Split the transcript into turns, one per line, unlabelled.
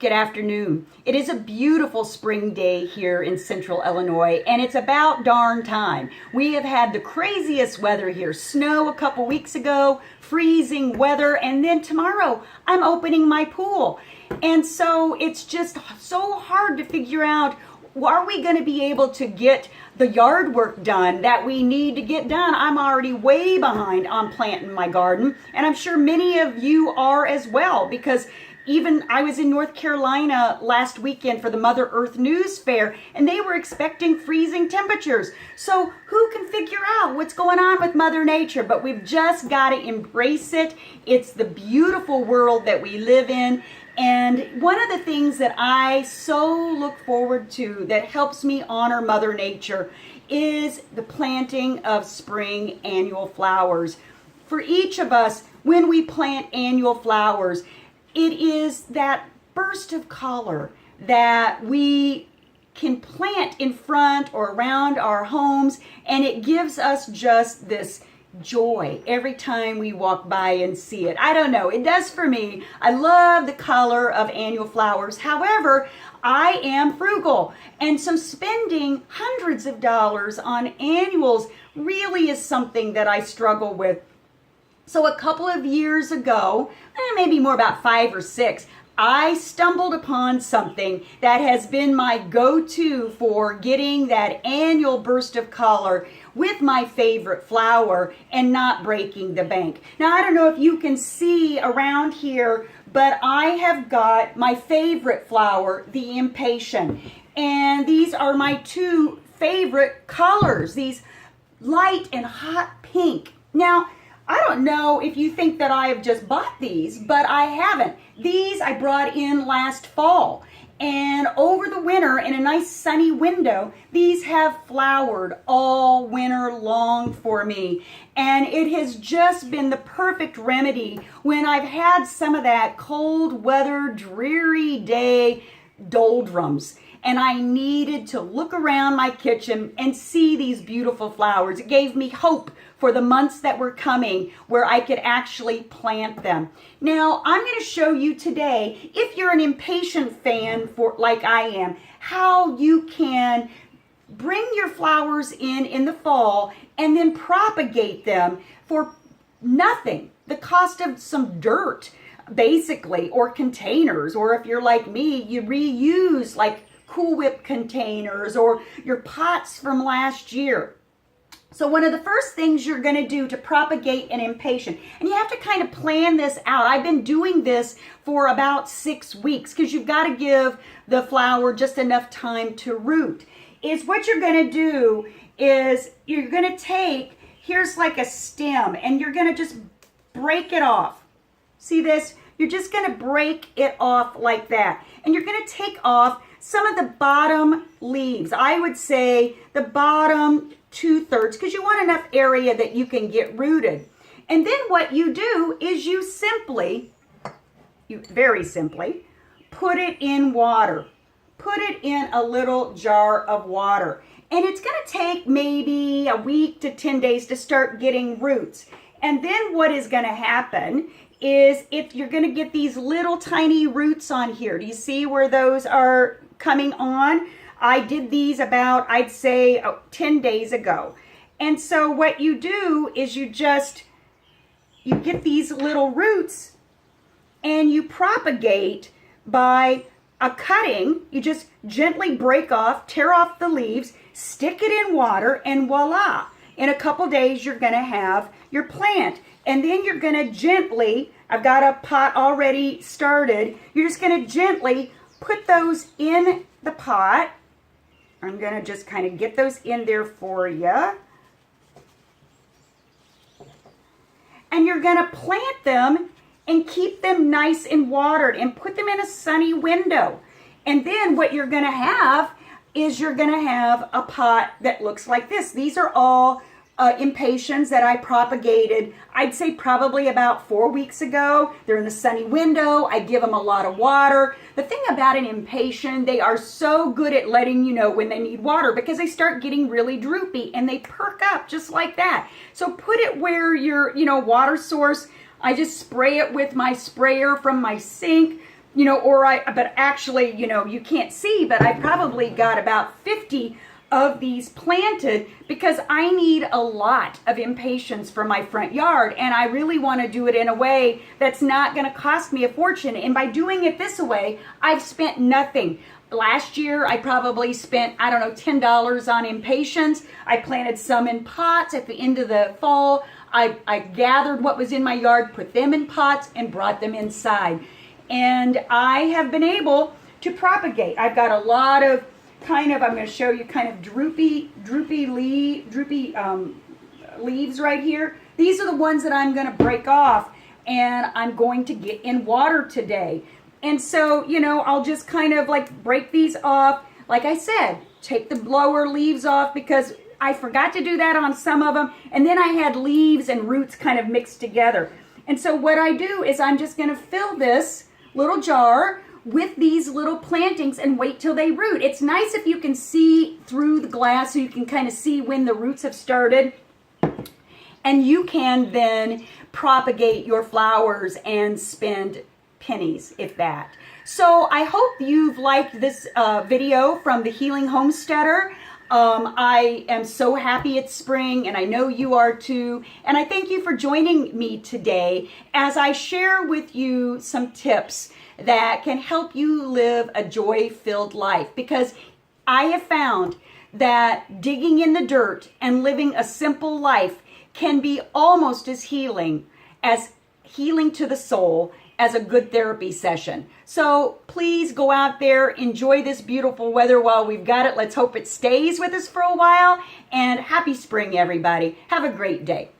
Good afternoon. It is a beautiful spring day here in central Illinois, and it's about darn time. We have had the craziest weather here. Snow a couple weeks ago, freezing weather, and then tomorrow I'm opening my pool. And so it's just so hard to figure out, are we going to be able to get the yard work done that we need to get done? I'm already way behind on planting my garden, and I'm sure many of you are as well, because even I was in North Carolina last weekend for the Mother Earth News Fair, and they were expecting freezing temperatures. So who can figure out what's going on with Mother Nature? But we've just got to embrace it. It's the beautiful world that we live in. And one of the things that I so look forward to that helps me honor Mother Nature is the planting of spring annual flowers. For each of us, when we plant annual flowers, it is that burst of color that we can plant in front or around our homes, and it gives us just this joy every time we walk by and see it. I don't know, it does for me. I love the color of annual flowers. However, I am frugal, and so spending hundreds of dollars on annuals really is something that I struggle with. So a couple of years ago, maybe more about 5 or 6, I stumbled upon something that has been my go-to for getting that annual burst of color with my favorite flower and not breaking the bank. Now, I don't know if you can see around here, but I have got my favorite flower, the impatient. And these are my 2 favorite colors, these light and hot pink. Now, I don't know if you think that I have just bought these, but I haven't. These I brought in last fall. And over the winter, in a nice sunny window, these have flowered all winter long for me. And it has just been the perfect remedy when I've had some of that cold weather, dreary day doldrums, and I needed to look around my kitchen and see these beautiful flowers. It gave me hope for the months that were coming where I could actually plant them. Now, I'm going to show you today, if you're an impatient fan like I am, how you can bring your flowers in the fall and then propagate them for nothing, the cost of some dirt, basically, or containers, or if you're like me, you reuse like Cool Whip containers or your pots from last year. So one of the first things you're going to do to propagate an impatient, and you have to kind of plan this out. I've been doing this for about 6 weeks because you've got to give the flower just enough time to root. Is what you're going to do is you're going to take, here's like a stem, and you're going to just break it off. See this? You're just going to break it off like that. And you're going to take off some of the bottom leaves. I would say the bottom 2/3, because you want enough area that you can get rooted. And then what you do is you very simply, put it in water. Put it in a little jar of water. And it's going to take maybe a week to 10 days to start getting roots. And then what is going to happen is if you're going to get these little tiny roots on here. Do you see where those are coming on? I did these about, I'd say, 10 days ago. And so what you do is you get these little roots and you propagate by a cutting. You just gently break off, tear off the leaves, stick it in water, and voila. In a couple days, you're going to have your plant. And then you're going to gently, I've got a pot already started, you're just going to gently put those in the pot. I'm going to just kind of get those in there for you. And you're going to plant them and keep them nice and watered and put them in a sunny window. And then what you're going to have is you're going to have a pot that looks like this. These are all impatiens that I propagated, I'd say probably about 4 weeks ago. They're in the sunny window. I give them a lot of water. The thing about an impatient, they are so good at letting you know when they need water because they start getting really droopy and they perk up just like that. So put it where your, water source, I just spray it with my sprayer from my sink. but actually, you can't see, but I probably got about 50 of these planted because I need a lot of impatiens for my front yard, and I really want to do it in a way that's not going to cost me a fortune. And by doing it this way, I've spent nothing. Last year, I probably spent, I don't know, $10 on impatiens. I planted some in pots at the end of the fall. I gathered what was in my yard, put them in pots, and brought them inside. And I have been able to propagate. I've got a lot of I'm going to show you kind of droopy leaves right here. These are the ones that I'm going to break off, and I'm going to get in water today. And so, I'll just kind of like break these off. Like I said, take the lower leaves off because I forgot to do that on some of them. And then I had leaves and roots kind of mixed together. And so what I do is I'm just going to fill this little jar with these little plantings and wait till they root. It's nice if you can see through the glass so you can kind of see when the roots have started. And you can then propagate your flowers and spend pennies, if that. So I hope you've liked this video from the Healing Homesteader. I am so happy it's spring, and I know you are too. And I thank you for joining me today as I share with you some tips that can help you live a joy-filled life. Because I have found that digging in the dirt and living a simple life can be almost as healing to the soul as a good therapy session. So please go out there, enjoy this beautiful weather while we've got it. Let's hope it stays with us for a while. And happy spring, everybody. Have a great day.